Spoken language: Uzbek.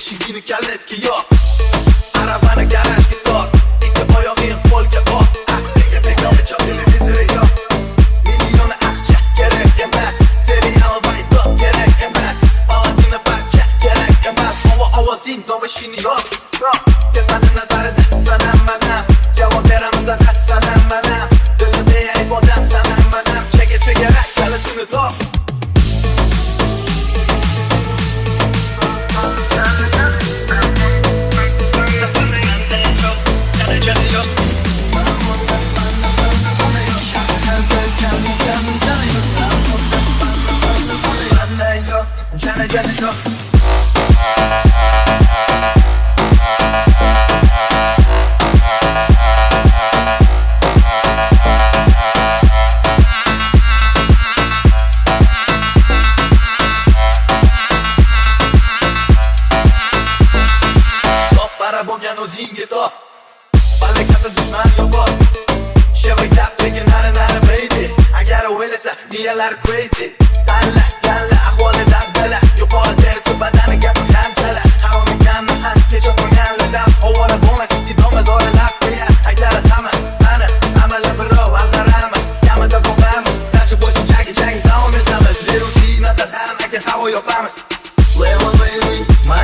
eshigini kalitki yo'q. Arabani garajga tort, ikki oyog'ing qo'lga ol. Nega bekorga televizori yo'q. Million aqcha kerak emas, serial va top kerak emas. Oladina barcha kerak emas. Ovozing tovishini yo'q. Tepani nazarida sanam manam, javob beramiz faqat sanam manam. Dilida ibodat sanam manam, chega kalitini top. Jana yo. Top para bo'lgan o'zingga top. Balakada dushman yo'q bor. Shavay tapiga nari baby. Agar o'ylasa miyalar crazy. Galla ahvoli dabdala. Yuqori terisi badaniga hamchala. Havomikanni kecha qo'yganlarda ovora bo'lmas ikki domaz oralas qo'ya. Agar hamma mana amali birov aldaramiz. Kamida bo'lamiz. Tashi bo'lsin chagi davom etamiz. Zero sinada ham aka havo yoqamiz. Level baby, my